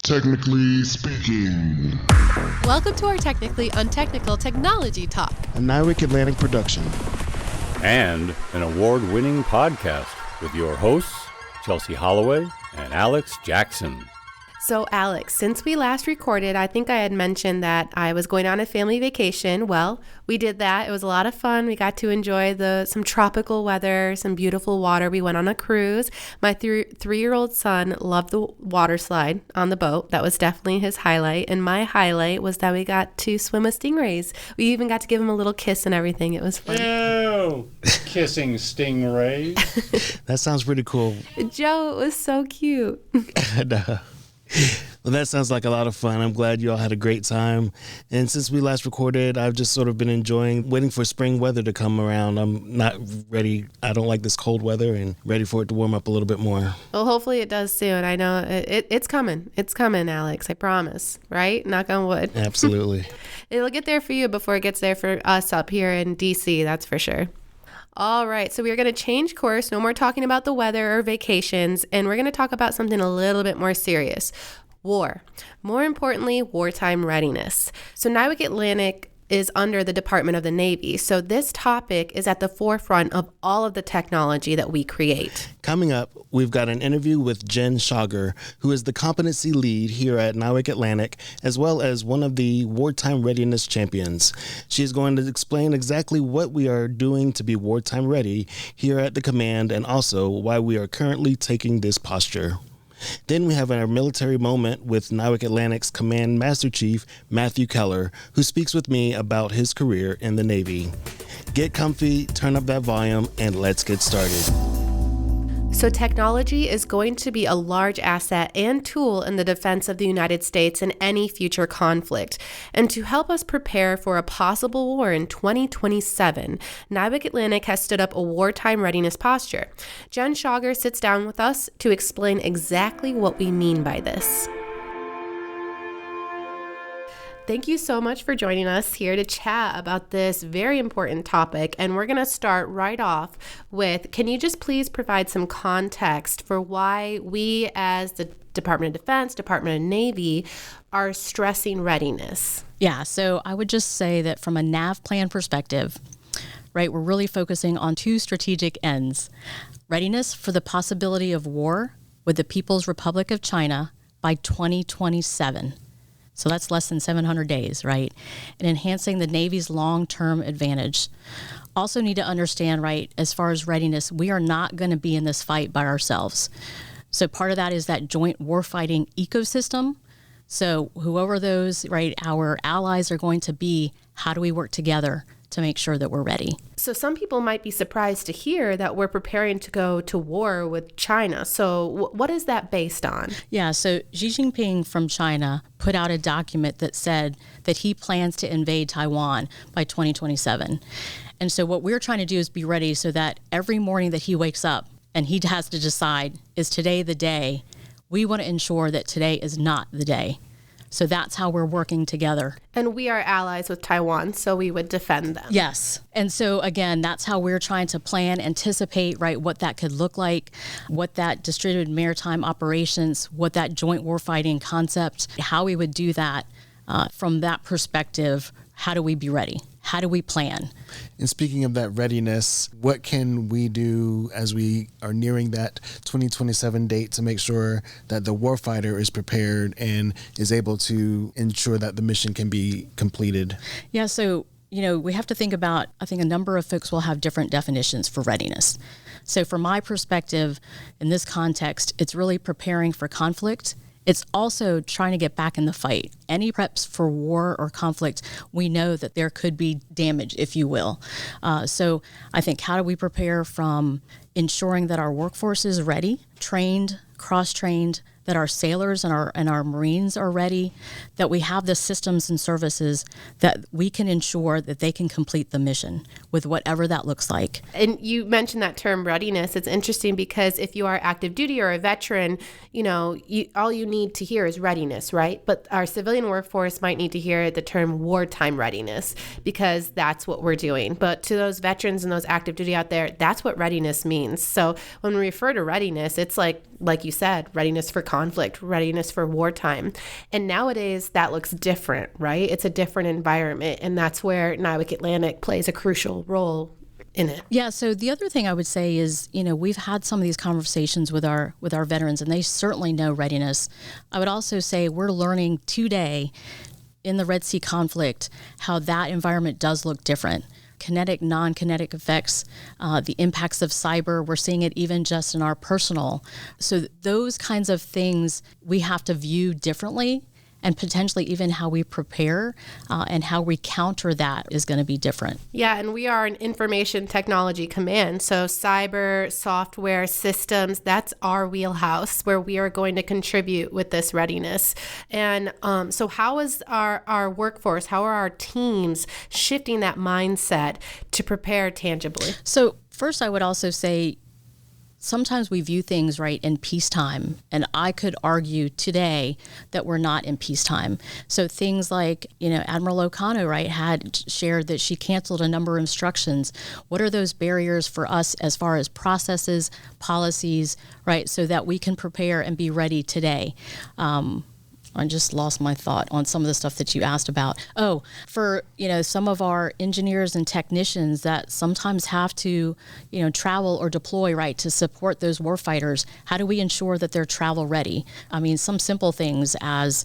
Technically speaking. Welcome to our Technically Untechnical Technology Talk, a NIWC Atlantic production, and an award-winning podcast with your hosts, Chelsie Holloway and Alex Jackson. So Alex, since we last recorded, I think I had mentioned that I was going on a family vacation. Well, we did that. It was a lot of fun. We got to enjoy some tropical weather, some beautiful water. We went on a cruise. My three-year-old son loved the water slide on the boat. That was definitely his highlight. And my highlight was that we got to swim with stingrays. We even got to give him a little kiss and everything. It was fun. Ew, kissing stingrays. That sounds pretty cool. Joe, it was so cute. Well, that sounds like a lot of fun. I'm glad you all had a great time. And since we last recorded, I've just sort of been waiting for spring weather to come around. I'm not ready. I don't like this cold weather and ready for it to warm up a little bit more. Well, hopefully it does soon. I know it's coming. It's coming, Alex. I promise. Right? Knock on wood. Absolutely. It'll get there for you before it gets there for us up here in D.C., that's for sure. All right, so we're going to change course. No more talking about the weather or vacations, and we're going to talk about something a little bit more serious. War. More importantly, wartime readiness. So NIWC Atlantic is under the Department of the Navy. So this topic is at the forefront of all of the technology that we create. Coming up, we've got an interview with Jen Shauger, who is the competency lead here at NIWC Atlantic, as well as one of the wartime readiness champions. She's going to explain exactly what we are doing to be wartime ready here at the command, and also why we are currently taking this posture. Then we have our military moment with NIWC Atlantic's Command Master Chief Matthew Keller, who speaks with me about his career in the Navy. Get comfy, turn up that volume, and let's get started. So technology is going to be a large asset and tool in the defense of the United States in any future conflict. And to help us prepare for a possible war in 2027, NIWC Atlantic has stood up a wartime readiness posture. Jen Shauger sits down with us to explain exactly what we mean by this. Thank you so much for joining us here to chat about this very important topic. And we're going to start right off with, can you just please provide some context for why we as the Department of Defense, Department of Navy are stressing readiness? Yeah, so I would just say that from a NAV plan perspective, right, we're really focusing on two strategic ends. Readiness for the possibility of war with the People's Republic of China by 2027. So that's less than 700 days, right? And enhancing the Navy's long-term advantage. Also need to understand, right, as far as readiness, we are not going to be in this fight by ourselves. So part of that is that joint warfighting ecosystem. So whoever those, right, our allies are going to be, how do we work together to make sure that we're ready? So some people might be surprised to hear that we're preparing to go to war with China. So what is that based on? Yeah, so Xi Jinping from China put out a document that said that he plans to invade Taiwan by 2027. And so what we're trying to do is be ready so that every morning that he wakes up and he has to decide, is today the day? We want to ensure that today is not the day. So that's how we're working together. And we are allies with Taiwan, so we would defend them. Yes. And so, again, that's how we're trying to plan, anticipate, right, what that could look like, what that distributed maritime operations, what that joint warfighting concept, how we would do that. From that perspective, how do we be ready? How do we plan? And speaking of that readiness, what can we do as we are nearing that 2027 date to make sure that the warfighter is prepared and is able to ensure that the mission can be completed? Yeah, so, we have to think about, I think a number of folks will have different definitions for readiness. So from my perspective, in this context, it's really preparing for conflict. It's also trying to get back in the fight. Any preps for war or conflict, we know that there could be damage, if you will. So I think, how do we prepare from ensuring that our workforce is ready, trained, cross-trained, that our sailors and our Marines are ready, that we have the systems and services that we can ensure that they can complete the mission with whatever that looks like. And you mentioned that term readiness. It's interesting because if you are active duty or a veteran, all you need to hear is readiness, right? But our civilian workforce might need to hear the term wartime readiness because that's what we're doing. But to those veterans and those active duty out there, that's what readiness means. means. So when we refer to readiness, it's like you said, readiness for conflict, readiness for wartime. And nowadays that looks different, right? It's a different environment. And that's where NIWC Atlantic plays a crucial role in it. Yeah. So the other thing I would say is, we've had some of these conversations with our veterans, and they certainly know readiness. I would also say we're learning today in the Red Sea conflict how that environment does look different. Kinetic, non-kinetic effects, the impacts of cyber, we're seeing it even just in our personal. So those kinds of things we have to view differently, and potentially even how we prepare and how we counter that is going to be different. Yeah, and we are an information technology command. So cyber, software, systems, that's our wheelhouse where we are going to contribute with this readiness. And so how is our workforce, how are our teams shifting that mindset to prepare tangibly? So first, I would also say, sometimes we view things right in peacetime, and I could argue today that we're not in peacetime. So things like, Admiral O'Connor, right, had shared that she canceled a number of instructions. What are those barriers for us as far as processes, policies, right, so that we can prepare and be ready today? I just lost my thought on some of the stuff that you asked about. Oh, for, some of our engineers and technicians that sometimes have to, travel or deploy, right, to support those warfighters, how do we ensure that they're travel ready? I mean, some simple things as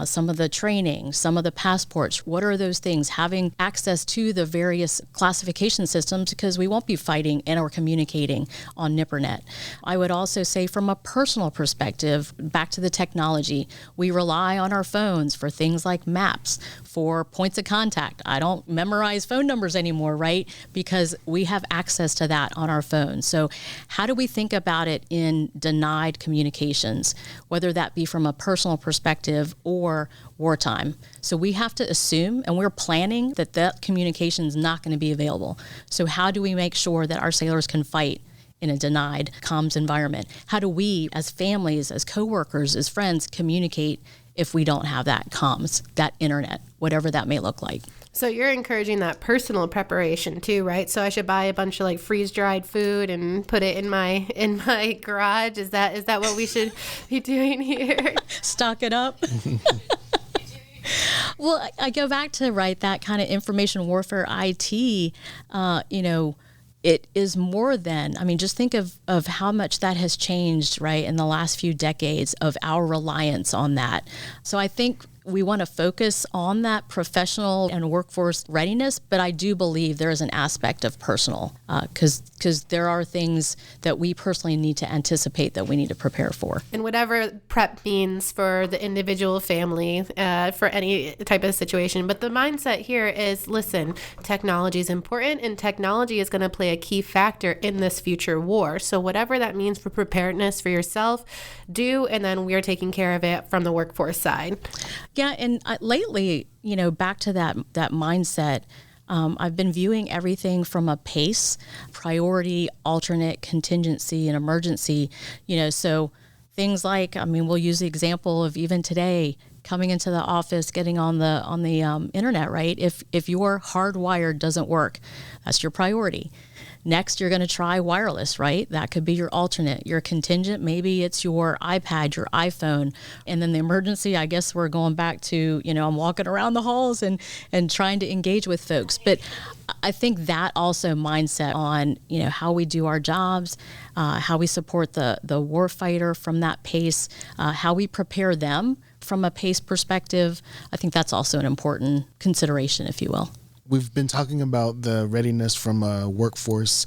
some of the training, some of the passports. What are those things? Having access to the various classification systems, because we won't be fighting and or communicating on NIPRNet. I would also say from a personal perspective, back to the technology, we rely on our phones for things like maps, for points of contact. I don't memorize phone numbers anymore, right? Because we have access to that on our phones. So how do we think about it in denied communications, whether that be from a personal perspective or wartime? So we have to assume, and we're planning that communication is not going to be available. So how do we make sure that our sailors can fight in a denied comms environment? How do we, as families, as coworkers, as friends, communicate if we don't have that comms, that internet, whatever that may look like? So you're encouraging that personal preparation too, right? So I should buy a bunch of freeze-dried food and put it in my garage. Is that what we should be doing here? Stock it up. Well, I go back to that kind of information warfare IT. It is more than, just think of how much that has changed, right, in the last few decades of our reliance on that. So I think we want to focus on that professional and workforce readiness, but I do believe there is an aspect of personal, because there are things that we personally need to anticipate that we need to prepare for. And whatever prep means for the individual family, for any type of situation. But the mindset here is, listen, technology is important, and technology is going to play a key factor in this future war. So whatever that means for preparedness for yourself, do, and then we're taking care of it from the workforce side. Yeah, and lately, back to that mindset, I've been viewing everything from a PACE, priority, alternate, contingency, and emergency. So things like, we'll use the example of even today, coming into the office, getting on the internet, right? If your hardwired doesn't work, that's your priority. Next, you're going to try wireless, right? That could be your alternate. Your contingent, maybe it's your iPad, your iPhone. And then the emergency, I guess we're going back to, I'm walking around the halls and trying to engage with folks. But I think that also mindset on, how we do our jobs, how we support the warfighter from that pace, how we prepare them from a pace perspective, I think that's also an important consideration, if you will. We've been talking about the readiness from a workforce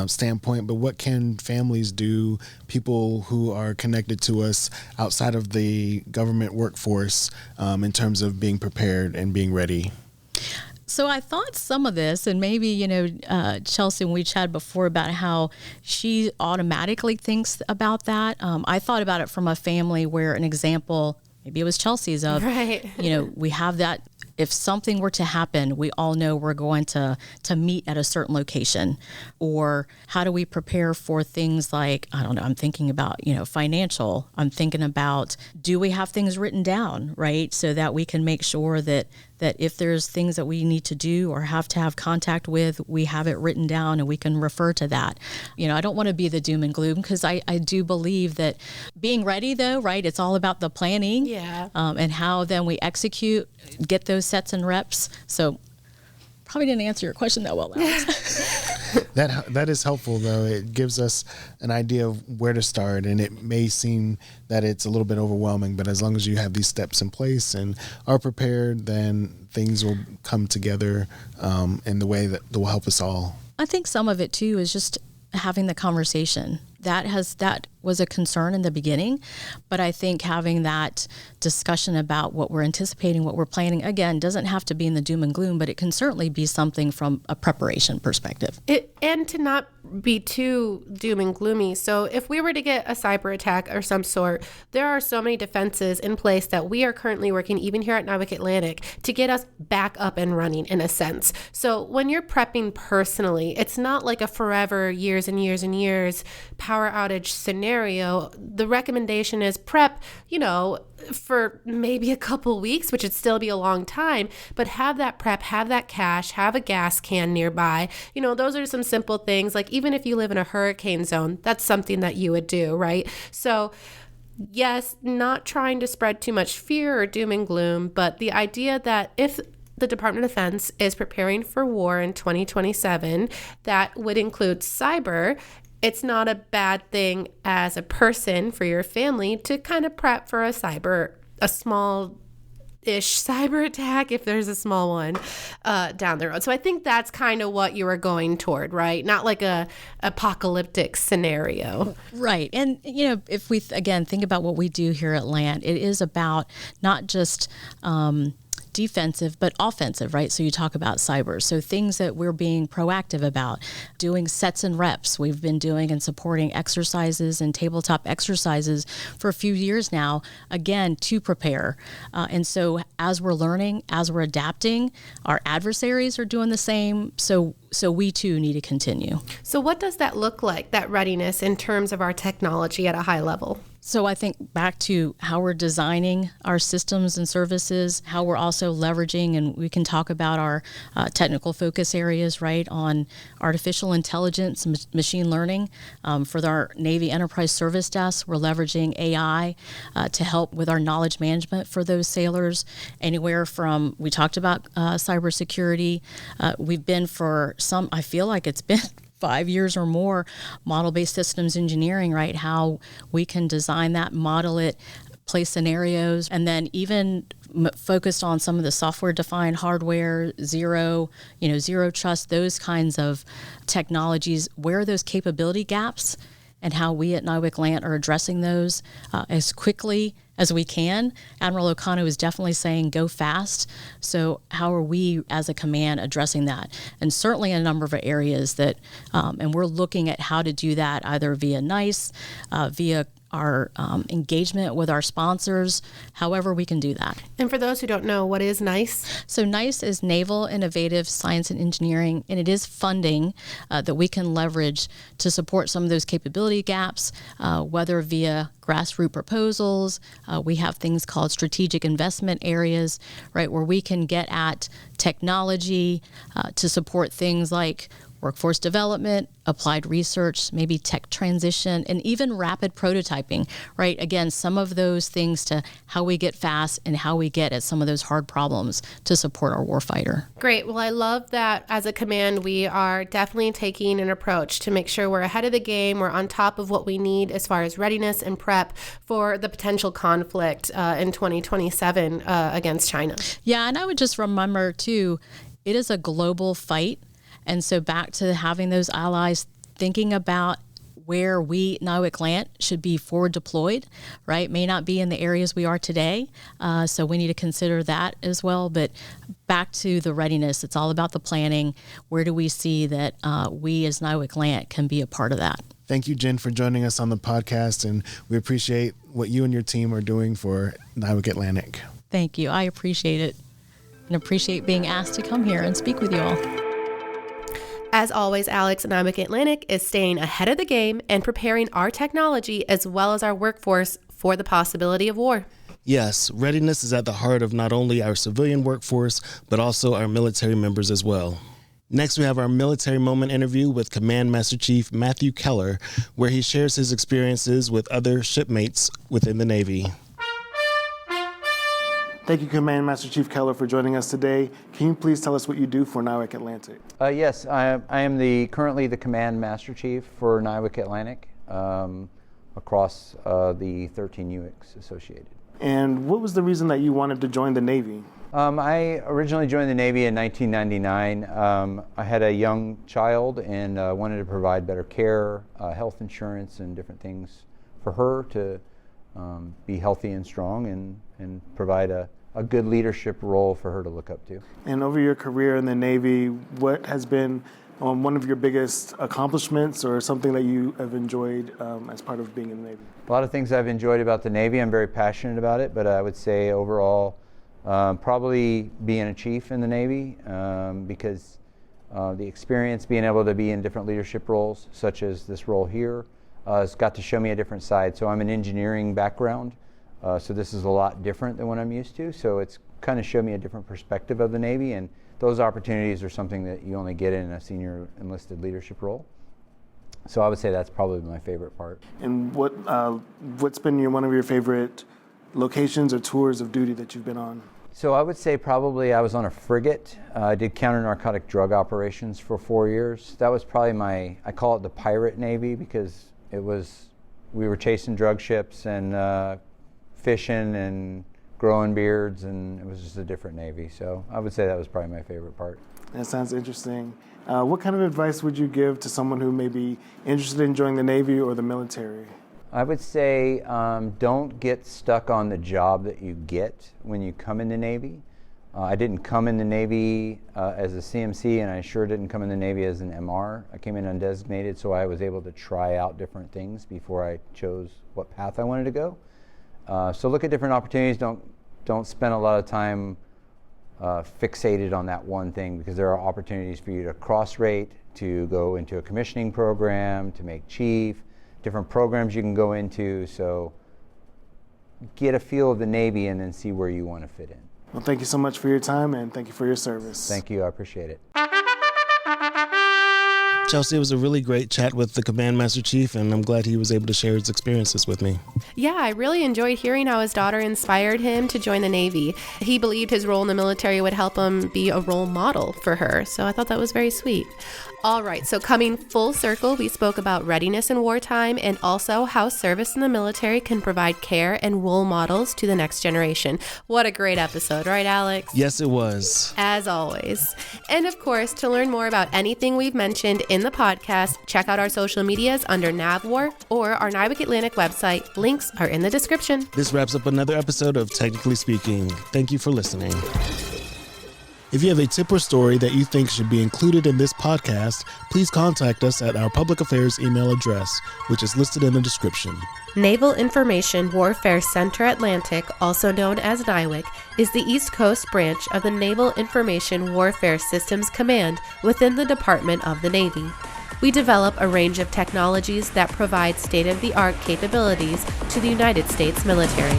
standpoint, but what can families do, people who are connected to us outside of the government workforce, in terms of being prepared and being ready? So I thought some of this, and maybe, Chelsie, when we chatted before about how she automatically thinks about that. I thought about it from a family where an example, maybe it was Chelsea's of, right. We have that. If something were to happen, we all know we're going to meet at a certain location. Or how do we prepare for things like, I don't know, I'm thinking about, financial. I'm thinking about, do we have things written down, right? So that we can make sure that that if there's things that we need to do or have to have contact with, we have it written down and we can refer to that. I don't want to be the doom and gloom, because I do believe that being ready, though, right, it's all about the planning, and how then we execute, get those sets and reps. So probably didn't answer your question that well, Alex. That is helpful, though. It gives us an idea of where to start, and it may seem that it's a little bit overwhelming, but as long as you have these steps in place and are prepared, then things will come together in the way that will help us all. I think some of it, too, is just having the conversation. That was a concern in the beginning, but I think having that discussion about what we're anticipating, what we're planning, again, doesn't have to be in the doom and gloom, but it can certainly be something from a preparation perspective. And to not be too doom and gloomy. So if we were to get a cyber attack or some sort, there are so many defenses in place that we are currently working, even here at NIWC Atlantic, to get us back up and running in a sense. So when you're prepping personally, it's not like a forever, years and years and years power outage scenario. The recommendation is prep, for maybe a couple weeks, which would still be a long time, but have that prep, have that cash, have a gas can nearby. Those are some simple things. Like even if you live in a hurricane zone, that's something that you would do, right? So yes, not trying to spread too much fear or doom and gloom, but the idea that if the Department of Defense is preparing for war in 2027, that would include cyber. It's not a bad thing as a person for your family to kind of prep for a small-ish cyber attack, if there's a small one, down the road. So I think that's kind of what you were going toward, right? Not like a apocalyptic scenario. Right. And, if we, again, think about what we do here at LANT, it is about not just defensive, but offensive, right? So you talk about cyber. So things that we're being proactive about, doing sets and reps. We've been doing and supporting exercises and tabletop exercises for a few years now, again, to prepare. And so as we're learning, as we're adapting, our adversaries are doing the same. So we too need to continue. So what does that look like, that readiness in terms of our technology at a high level? So I think back to how we're designing our systems and services, how we're also leveraging, and we can talk about our technical focus areas, right, on artificial intelligence, machine learning. For our Navy Enterprise Service Desk, we're leveraging AI to help with our knowledge management for those sailors. Anywhere from, we talked about cybersecurity. We've been for some, I feel like it's been 5 years or more, model-based systems engineering, right? How we can design that, model it, play scenarios, and then even focused on some of the software-defined hardware, zero trust, those kinds of technologies. Where are those capability gaps, and how we at NIWC Atlantic are addressing those as quickly as we can. Admiral O'Connor is definitely saying go fast. So how are we as a command addressing that? And certainly a number of areas that, and we're looking at how to do that either via NICE, via our engagement with our sponsors, however we can do that. And for those who don't know, what is NICE? So NICE is Naval Innovative Science and Engineering, and it is funding that we can leverage to support some of those capability gaps, whether via grassroots proposals. We have things called strategic investment areas, right, where we can get at technology to support things like workforce development, applied research, maybe tech transition, and even rapid prototyping, right? Again, some of those things to how we get fast and how we get at some of those hard problems to support our warfighter. Great. Well, I love that as a command, we are definitely taking an approach to make sure we're ahead of the game, we're on top of what we need as far as readiness and prep for the potential conflict in 2027 against China. Yeah, and I would just remember, too, it is a global fight. And so back to having those allies, thinking about where we, NIWC Atlantic, should be forward deployed, right? May not be in the areas we are today. So we need to consider that as well. But back to the readiness, it's all about the planning. Where do we see that we as NIWC Atlantic can be a part of that? Thank you, Jen, for joining us on the podcast. And we appreciate what you and your team are doing for NIWC Atlantic. Thank you. I appreciate it and appreciate being asked to come here and speak with you all. As always, Alex and NIWC Atlantic is staying ahead of the game and preparing our technology as well as our workforce for the possibility of war. Yes, readiness is at the heart of not only our civilian workforce, but also our military members as well. Next, we have our military moment interview with Command Master Chief Matthew Keller, where he shares his experiences with other shipmates within the Navy. Thank you, Command Master Chief Keller, for joining us today. Can you please tell us what you do for NIWC Atlantic? Yes, I am currently the Command Master Chief for NIWC Atlantic across the 13 UICs associated. And what was the reason that you wanted to join the Navy? I originally joined the Navy in 1999. I had a young child and wanted to provide better care, health insurance, and different things for her to be healthy and strong and provide a good leadership role for her to look up to. And over your career in the Navy, what has been one of your biggest accomplishments or something that you have enjoyed as part of being in the Navy? A lot of things I've enjoyed about the Navy. I'm very passionate about it, but I would say overall probably being a chief in the Navy because the experience being able to be in different leadership roles, such as this role here, has got to show me a different side. So I'm an engineering background, so this is a lot different than what I'm used to. So it's kind of showed me a different perspective of the Navy, and those opportunities are something that you only get in a senior enlisted leadership role. So I would say that's probably my favorite part. And what's been one of your favorite locations or tours of duty that you've been on? So I would say probably I was on a frigate. I did counter-narcotic drug operations for 4 years. That was probably I call it the pirate Navy because we were chasing drug ships and fishing and growing beards, and it was just a different Navy. So I would say that was probably my favorite part. That sounds interesting. What kind of advice would you give to someone who may be interested in joining the Navy or the military? I would say don't get stuck on the job that you get when you come in the Navy. I didn't come in the Navy as a CMC, and I sure didn't come in the Navy as an MR. I came in undesignated, so I was able to try out different things before I chose what path I wanted to go. So look at different opportunities. Don't spend a lot of time fixated on that one thing, because there are opportunities for you to cross-rate, to go into a commissioning program, to make chief, different programs you can go into. So get a feel of the Navy and then see where you want to fit in. Well, thank you so much for your time, and thank you for your service. Thank you. I appreciate it. Chelsie, it was a really great chat with the Command Master Chief, and I'm glad he was able to share his experiences with me. Yeah, I really enjoyed hearing how his daughter inspired him to join the Navy. He believed his role in the military would help him be a role model for her, so I thought that was very sweet. All right, so coming full circle, we spoke about readiness in wartime and also how service in the military can provide care and role models to the next generation. What a great episode, right, Alex? Yes, it was. As always. And of course, to learn more about anything we've mentioned in the podcast, check out our social medias under NavWar or our NIWC Atlantic website. Links are in the description. This wraps up another episode of Technically Speaking. Thank you for listening. If you have a tip or story that you think should be included in this podcast, please contact us at our public affairs email address, which is listed in the description. Naval Information Warfare Center Atlantic, also known as NIWC, is the East Coast branch of the Naval Information Warfare Systems Command within the Department of the Navy. We develop a range of technologies that provide state-of-the-art capabilities to the United States military.